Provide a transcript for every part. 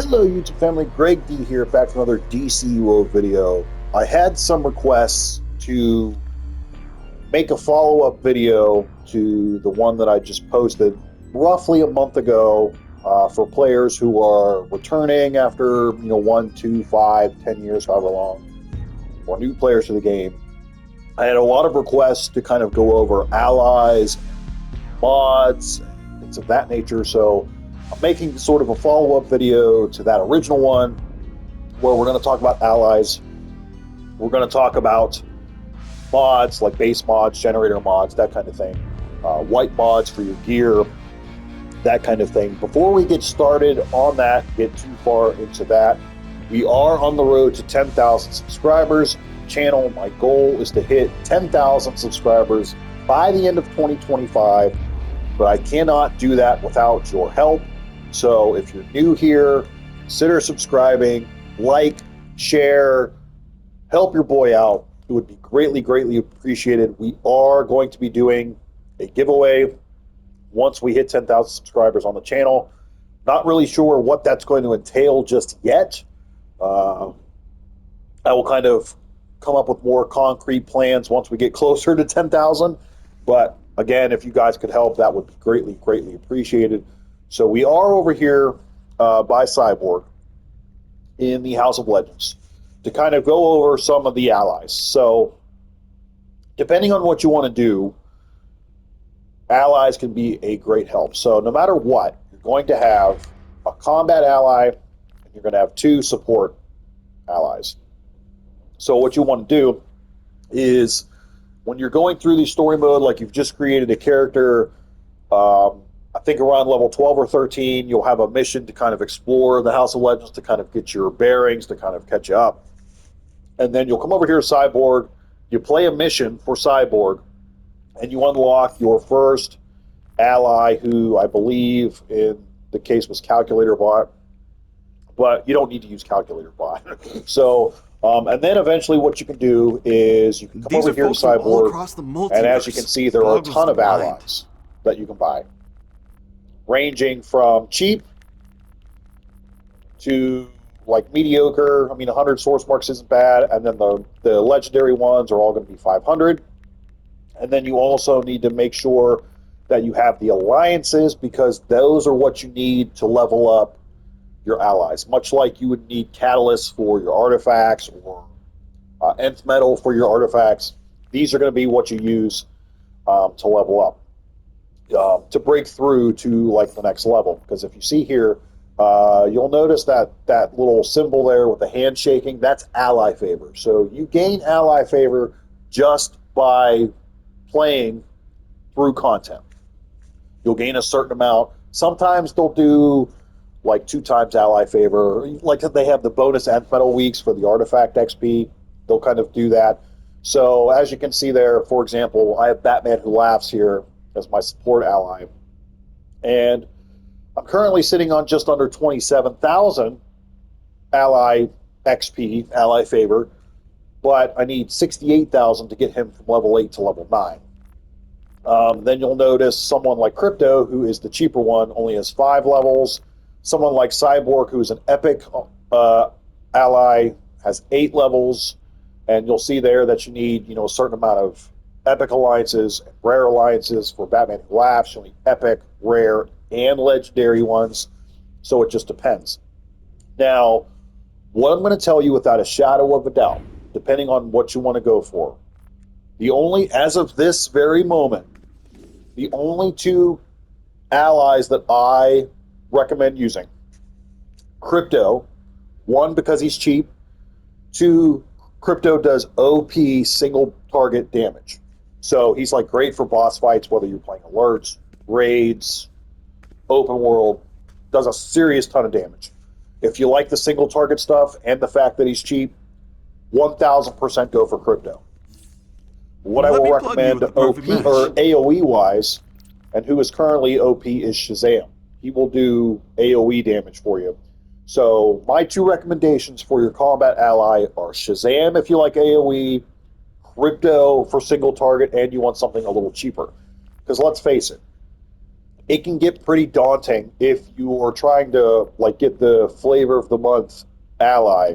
Hello YouTube family, Greg D here, back with another DCUO video. I had some requests to make a follow-up video to the one that I just posted roughly a month ago for players who are returning after 1, 2, 5, 10 years, however long, or new players to the game. I had a lot of requests to kind of go over allies, mods, things of that nature, so I'm making sort of a follow-up video to that original one where we're going to talk about allies. We're going to talk about mods like base mods, generator mods, that kind of thing. White mods for your gear, that kind of thing. Before we get started on that, get too far into that, we are on the road to 10,000 subscribers. Channel, my goal is to hit 10,000 subscribers by the end of 2025, but I cannot do that without your help. So if you're new here, consider subscribing, like, share, help your boy out. It would be greatly, greatly appreciated. We are going to be doing a giveaway once we hit 10,000 subscribers on the channel. Not really sure what that's going to entail just yet. I will kind of come up with more concrete plans once we get closer to 10,000. But again, if you guys could help, that would be greatly, greatly appreciated. So we are over here by Cyborg in the House of Legends to kind of go over some of the allies. So depending on what you want to do, allies can be a great help. So no matter what, you're going to have a combat ally and you're going to have 2 support allies. So what you want to do is when you're going through the story mode, like you've just created a character, I think around level 12 or 13, you'll have a mission to kind of explore the House of Legends, to kind of get your bearings, to kind of catch you up. And then you'll come over here to Cyborg, you play a mission for Cyborg, and you unlock your first ally, who I believe in the case was Calculator Bot, but you don't need to use Calculator Bot. So, and then eventually what you can do is you can come over here to Cyborg, and as you can see, there are a ton of allies that you can buy, ranging from cheap to like mediocre. I mean, 100 source marks isn't bad, and then the legendary ones are all going to be 500. And then you also need to make sure that you have the alliances, because those are what you need to level up your allies. Much like you would need catalysts for your artifacts or nth metal for your artifacts, these are going to be what you use to level up. To break through to like the next level. Because if you see here, you'll notice that little symbol there with the hand shaking, that's ally favor. So you gain ally favor just by playing through content. You'll gain a certain amount. Sometimes they'll do like 2 times ally favor. Like they have the bonus nth metal weeks for the artifact XP. They'll kind of do that. So as you can see there, for example, I have Batman Who Laughs here as my support ally, and I'm currently sitting on just under 27,000 ally XP, ally favor, but I need 68,000 to get him from level 8 to level 9. Then you'll notice someone like Crypto, who is the cheaper one, only has 5 levels. Someone like Cyborg, who is an epic ally, has 8 levels, and you'll see there that you need a certain amount of epic alliances and rare alliances. For Batman Who Laughs, you need epic, rare, and legendary ones. So it just depends. Now, what I'm going to tell you without a shadow of a doubt, depending on what you want to go for, as of this very moment, the only 2 allies that I recommend using: Crypto, 1, because he's cheap, 2, Crypto does OP single target damage. So he's like great for boss fights, whether you're playing alerts, raids, open world, does a serious ton of damage. If you like the single target stuff and the fact that he's cheap, 1000% go for Crypto. What I will recommend OP or AoE wise, and who is currently OP, is Shazam. He will do AoE damage for you. So my 2 recommendations for your combat ally are Shazam if you like AoE, Crypto for single target, and you want something a little cheaper. Because let's face it, it can get pretty daunting if you are trying to like get the flavor of the month ally,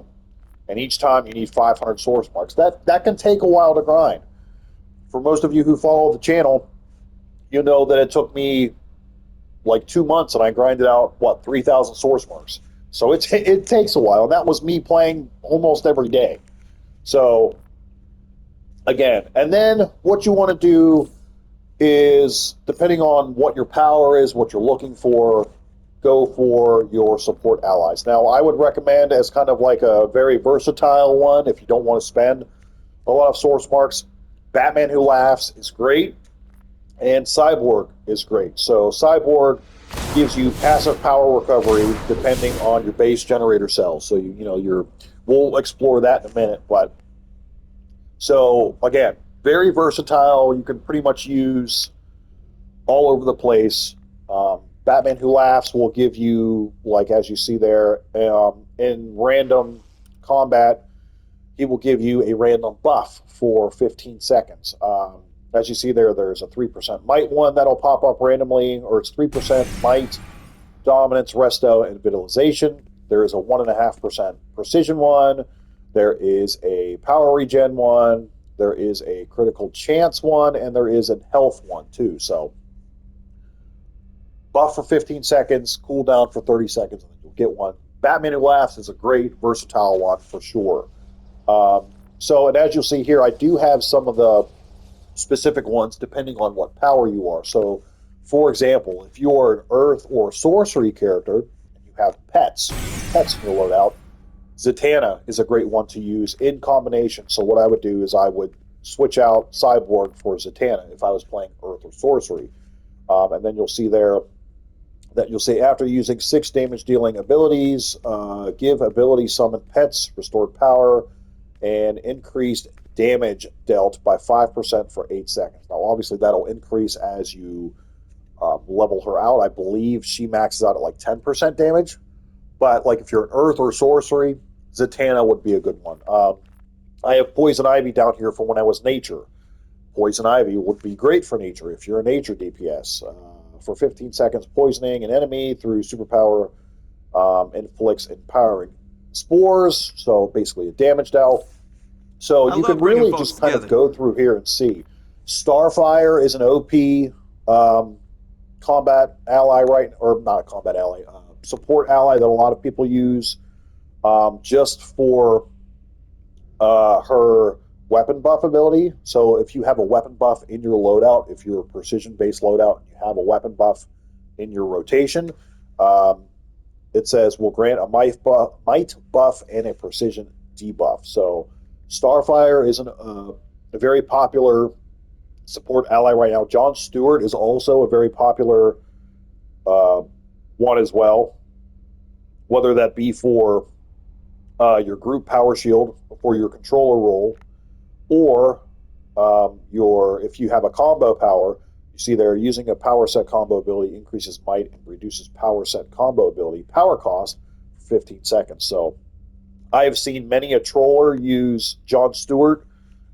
and each time you need 500 source marks. That can take a while to grind. For most of you who follow the channel, you know that it took me like 2 months, and I grinded out what 3,000 source marks. So it takes a while, and that was me playing almost every day. So again, and then what you want to do is, depending on what your power is, what you're looking for, go for your support allies. Now, I would recommend as kind of like a very versatile one, if you don't want to spend a lot of source marks, Batman Who Laughs is great, and Cyborg is great. So Cyborg gives you passive power recovery depending on your base generator cells. So you know you're we'll explore that in a minute, but so again, very versatile. You can pretty much use all over the place. Batman Who Laughs will give you, like as you see there, in random combat, he will give you a random buff for 15 seconds. As you see there, there's a 3% might one that'll pop up randomly, or it's 3% might, dominance, resto, and vitalization. There is a 1.5% precision one. There is a power regen one. There is a critical chance one, and there is a health one too. So buff for 15 seconds, cooldown for 30 seconds, and then you'll get one. Batman Who Laughs is a great versatile one for sure. So, and as you'll see here, I do have some of the specific ones depending on what power you are. So, for example, if you're an earth or sorcery character and you have pets in your loadout, Zatanna is a great one to use in combination. So, what I would do is I would switch out Cyborg for Zatanna if I was playing earth or sorcery. And then you'll see there that you'll say after using 6 damage dealing abilities, give ability summon pets, restored power, and increased damage dealt by 5% for 8 seconds. Now, obviously, that'll increase as you level her out. I believe she maxes out at like 10% damage. But like if you're an earth or sorcery, Zatanna would be a good one. I have Poison Ivy down here for when I was nature. Poison Ivy would be great for nature if you're a nature DPS. For 15 seconds, poisoning an enemy through superpower inflicts empowering spores, so basically a damaged elf. So I you can love bringing really folks just kind of together. go through here and see. Starfire is an OP combat ally, right? Or not a combat ally, support ally that a lot of people use just for her weapon buff ability. So if you have a weapon buff in your loadout, if you're a precision based loadout and you have a weapon buff in your rotation, um, it says will grant a might buff and a precision debuff. So Starfire is a very popular support ally right now. John Stewart is also a very popular uh, one as well, whether that be for your group power shield for your controller role, or your if you have a combo power. You see there, using a power set combo ability increases might and reduces power set combo ability power cost for 15 seconds. So I have seen many a troller use John Stewart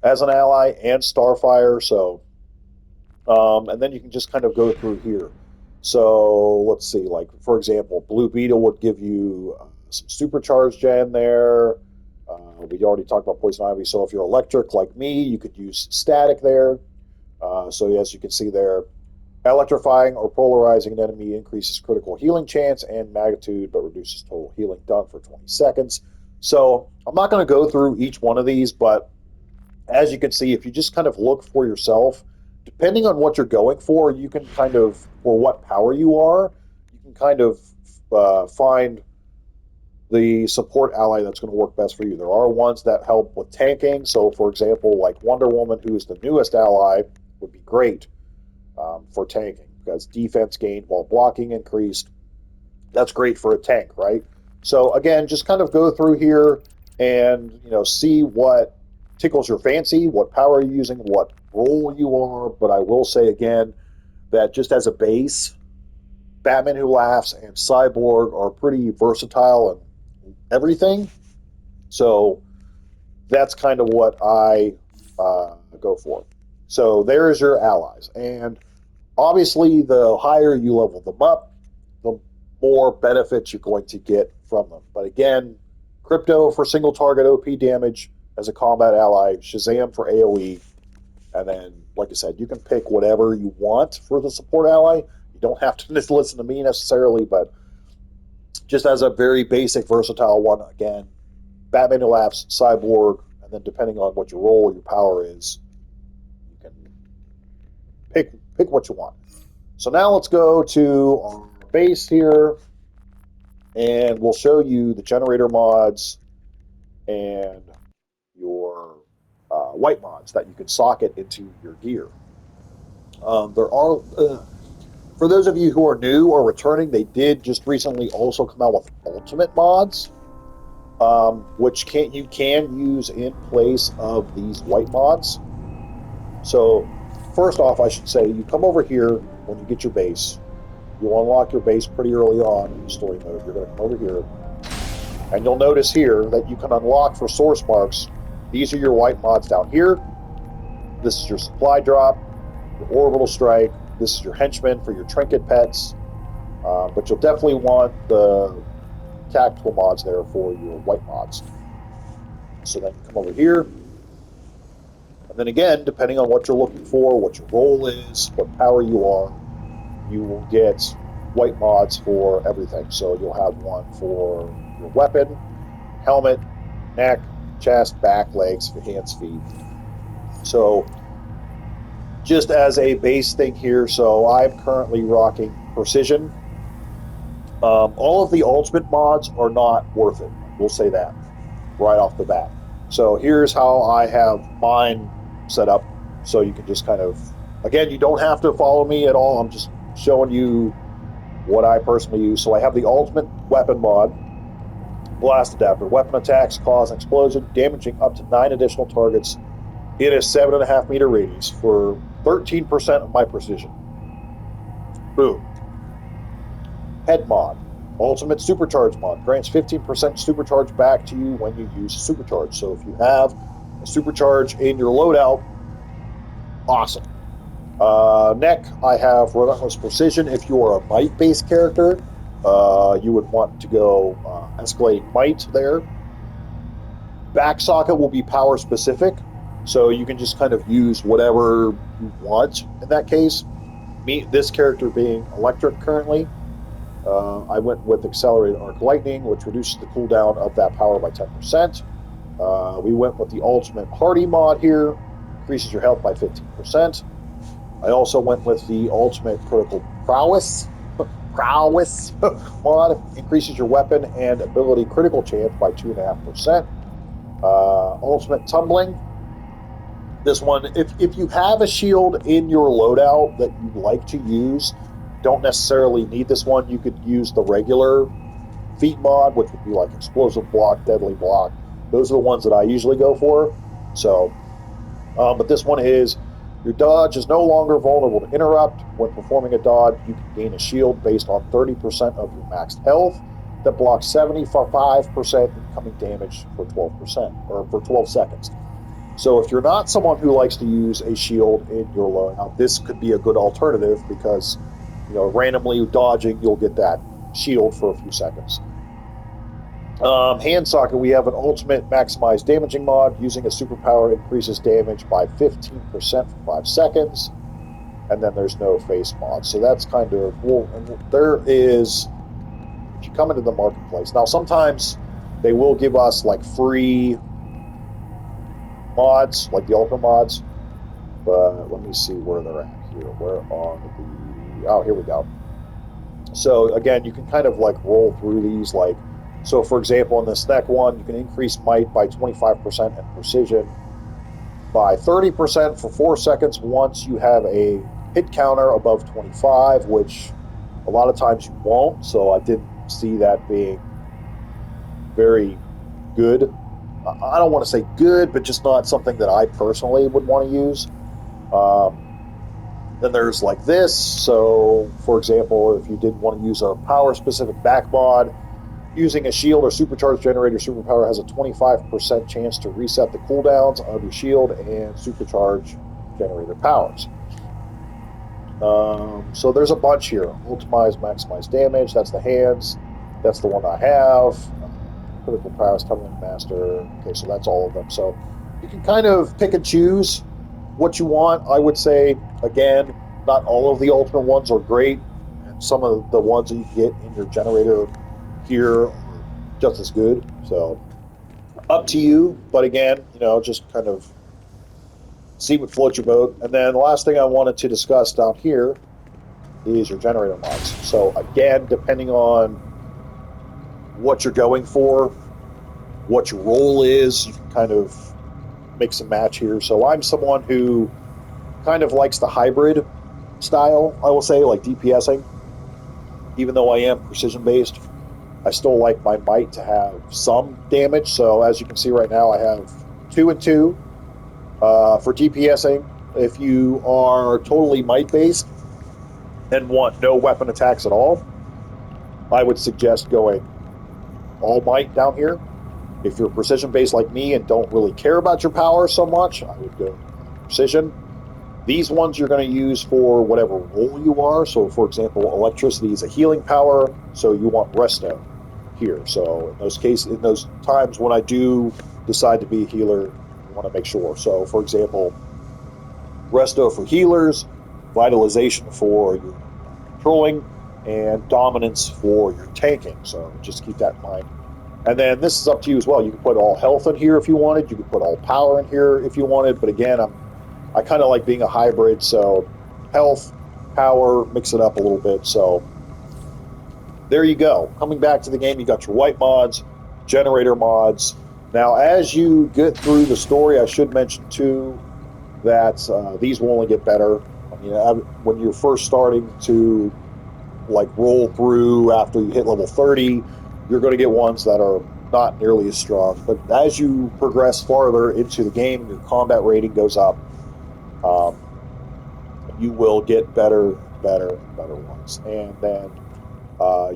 as an ally and Starfire. So and then you can just kind of go through here. So let's see, like for example, Blue Beetle would give you some supercharged gen there. We already talked about Poison Ivy. So if you're electric like me, you could use static there. So as you can see there, electrifying or polarizing an enemy increases critical healing chance and magnitude, but reduces total healing done for 20 seconds. So I'm not going to go through each one of these, but as you can see, if you just kind of look for yourself, depending on what you're going for, you can kind of, or what power you are, you can kind of find the support ally that's going to work best for you. There are ones that help with tanking. So, for example, like Wonder Woman, who is the newest ally, would be great for tanking because defense gained while blocking increased. That's great for a tank, right? So again, just kind of go through here and see what tickles your fancy, what power you're using, what role you are. But I will say again that just as a base, Batman Who Laughs and Cyborg are pretty versatile and everything. So that's kind of what I go for. So there's your allies. And Obviously, the higher you level them up, the more benefits you're going to get from them. But again, Crypto for single target OP damage as a combat ally, Shazam for AoE, and then, like I said, you can pick whatever you want for the support ally. You don't have to listen to me necessarily, but just as a very basic, versatile one, again, Batman Who Laughs, Cyborg, and then depending on what your role, your power is, you can pick what you want. So now let's go to our base here, and we'll show you the generator mods and your white mods that you can socket into your gear. There are, for those of you who are new or returning, they did just recently also come out with ultimate mods, which you can use in place of these white mods. So first off, I should say you come over here when you get your base. You'll unlock your base pretty early on in story mode. You're going to come over here, and you'll notice here that you can unlock for source marks. These are your white mods down here. This is your supply drop, your orbital strike. This is your henchman for your trinket pets. But you'll definitely want the tactical mods there for your white mods. So then you come over here, and then again, depending on what you're looking for, what your role is, what power you are, you will get white mods for everything. So you'll have one for your weapon, helmet, neck, chest, back, legs, hands, feet. So just as a base thing here, so I'm currently rocking precision. All of the ultimate mods are not worth it. We'll say that right off the bat. So here's how I have mine set up. So you can just kind of, again, you don't have to follow me at all. I'm just showing you what I personally use. So I have the ultimate weapon mod, blast adapter. Weapon attacks cause an explosion, damaging up to 9 additional targets in a 7.5 meter radius for 13% of my precision. Boom. Head mod. Ultimate supercharge mod grants 15% supercharge back to you when you use supercharge. So if you have a supercharge in your loadout, awesome. Neck, I have relentless precision. If you are a might based character, you would want to go escalate might there. Back socket will be power specific, so you can just kind of use whatever you want in that case. Me, this character being electric currently, I went with accelerated arc lightning, which reduces the cooldown of that power by 10%. We went with the ultimate hardy mod here, increases your health by 15%. I also went with the ultimate critical prowess mod, increases your weapon and ability critical chance by 2.5%. Ultimate tumbling. This one, if you have a shield in your loadout that you like to use, don't necessarily need this one. You could use the regular feat mod, which would be like explosive block, deadly block. Those are the ones that I usually go for. So, but this one is your dodge is no longer vulnerable to interrupt. When performing a dodge, you can gain a shield based on 30% of your maxed health that blocks 75% incoming damage for 12% or for 12 seconds. So if you're not someone who likes to use a shield in your loadout, this could be a good alternative because, randomly dodging, you'll get that shield for a few seconds. Hand socket, we have an ultimate maximized damaging mod. Using a superpower increases damage by 15% for 5 seconds. And then there's no face mod. So that's kind of, there is, if you come into the marketplace, now sometimes they will give us like free mods, like the ultra mods, but let me see where they're at here. Where are here we go. So again, you can kind of like roll through these, like, so for example, in this neck one, you can increase might by 25% and precision by 30% for 4 seconds once you have a hit counter above 25, which a lot of times you won't, so I didn't see that being very good. I don't want to say good, but just not something that I personally would want to use. Then there's like this. So, for example, if you did want to use a power-specific back mod, using a shield or supercharged generator superpower has a 25% chance to reset the cooldowns of your shield and supercharge generator powers. So there's a bunch here. Optimize, maximize damage. That's the hands. That's the one I have. Critical prowess, tunneling master. Okay, so that's all of them. So you can kind of pick and choose what you want. I would say, again, not all of the ultimate ones are great, and some of the ones that you get in your generator here are just as good. So up to you. But again, just kind of see what floats your boat. And then the last thing I wanted to discuss down here is your generator mods. So again, depending on what you're going for, what your role is, you can kind of mix and match here. So I'm someone who kind of likes the hybrid style, I will say, like DPSing. Even though I am precision based, I still like my might to have some damage. So as you can see right now, I have 2 and 2 for DPSing. If you are totally might based and want no weapon attacks at all, I would suggest going all might down here. If you're precision based like me and don't really care about your power so much, I would go precision. These ones you're going to use for whatever role you are. So, for example, electricity is a healing power, so you want resto here. So, in those cases, in those times when I do decide to be a healer, you want to make sure. So, for example, resto for healers, vitalization for your controlling, and dominance for your tanking. So, just keep that in mind. And then this is up to you as well. You can put all health in here if you wanted. You can put all power in here if you wanted. But again, I kind of like being a hybrid. So health, power, mix it up a little bit. So there you go. Coming back to the game, you got your white mods, generator mods. Now, as you get through the story, I should mention too that these will only get better. I mean, when you're first starting to like roll through after you hit level 30, you're going to get ones that are not nearly as strong. But as you progress farther into the game, your combat rating goes up. Um, you will get better, better, better ones. And then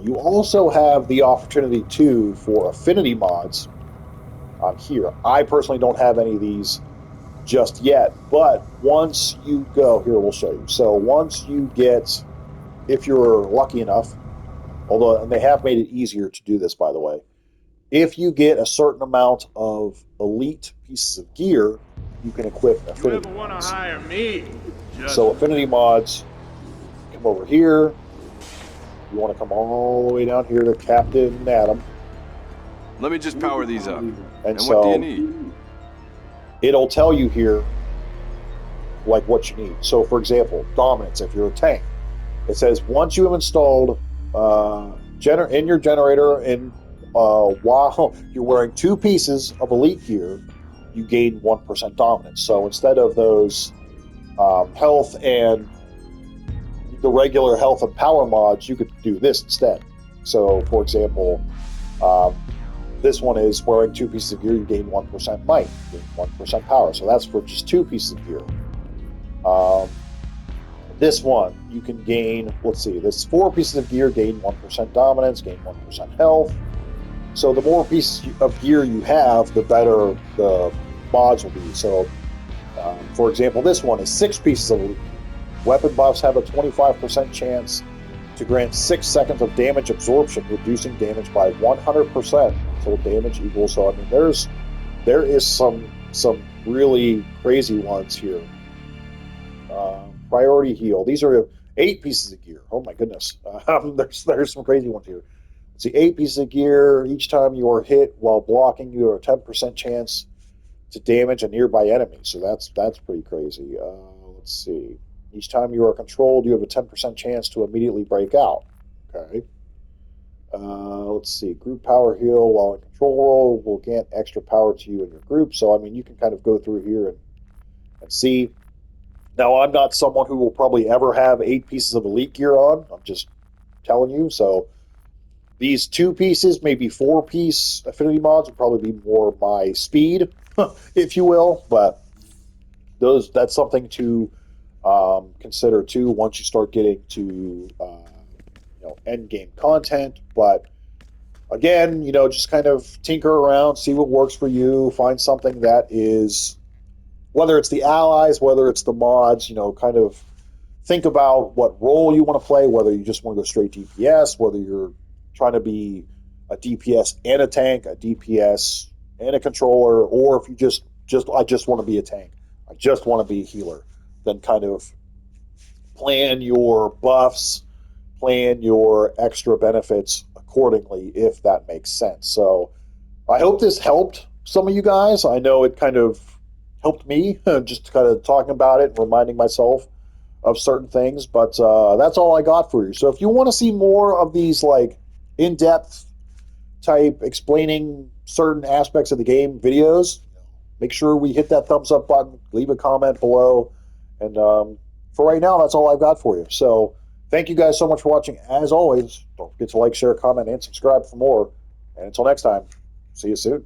you also have the opportunity too for affinity mods on here. I personally don't have any of these just yet, but once you go here, we'll show you. So once you get, if you're lucky enough, although and they have made it easier to do this, by the way, if you get a certain amount of elite pieces of gear, you can equip You affinity ever want to mods. hire me? Just So affinity mods, come over here. You want to come all the way down here to Captain Adam. Let me just power these up. And And what do you so need? it'll tell you here like what you need. So for example, dominance, if you're a tank, it says once you have installed in your generator and while you're wearing 2 pieces of elite gear, you gain 1% dominance. So instead of those health and the regular health and power mods, you could do this instead. So for example, um, this one is wearing 2 pieces of gear, you gain 1% might, you gain 1% power. So that's for just 2 pieces of gear. Um, this one, you can gain, let's see, this 4 pieces of gear gain 1% dominance, gain 1% health. So the more pieces of gear you have, the better the mods will be. So, for example, this one is 6 pieces of elite gear. Weapon buffs have a 25% chance to grant 6 seconds of damage absorption, reducing damage by 100% until damage equals. So I mean, there is some really crazy ones here. Priority heal. These are 8 pieces of gear. Oh my goodness. There's some crazy ones here. See, 8 pieces of gear. Each time you are hit while blocking, you have a 10% chance to damage a nearby enemy. So that's pretty crazy. Let's see. Each time you are controlled, you have a 10% chance to immediately break out. Okay. Let's see. Group power heal while in control role will grant extra power to you and your group. So, I mean, you can kind of go through here and see. Now, I'm not someone who will probably ever have 8 pieces of elite gear on. I'm just telling you. So, these 2 pieces, maybe 4 piece affinity mods would probably be more my speed, if you will. But that's something to consider too once you start getting to end game content. But again, just kind of tinker around, see what works for you, find something that is whether it's the allies, whether it's the mods, kind of think about what role you want to play, whether you just want to go straight DPS, whether you're trying to be a DPS and a tank, a DPS and a controller, or if you just I just want to be a tank, I just want to be a healer, then kind of plan your buffs, plan your extra benefits accordingly, if that makes sense. So I hope this helped some of you guys. I know it kind of helped me just kind of talking about it and reminding myself of certain things, but that's all I got for you. So if you want to see more of these like in-depth type explaining certain aspects of the game videos, make sure we hit that thumbs up button, leave a comment below, and for right now, that's all I've got for you. So thank you guys so much for watching. As always, don't forget to like, share, comment, and subscribe for more. And until next time, see you soon.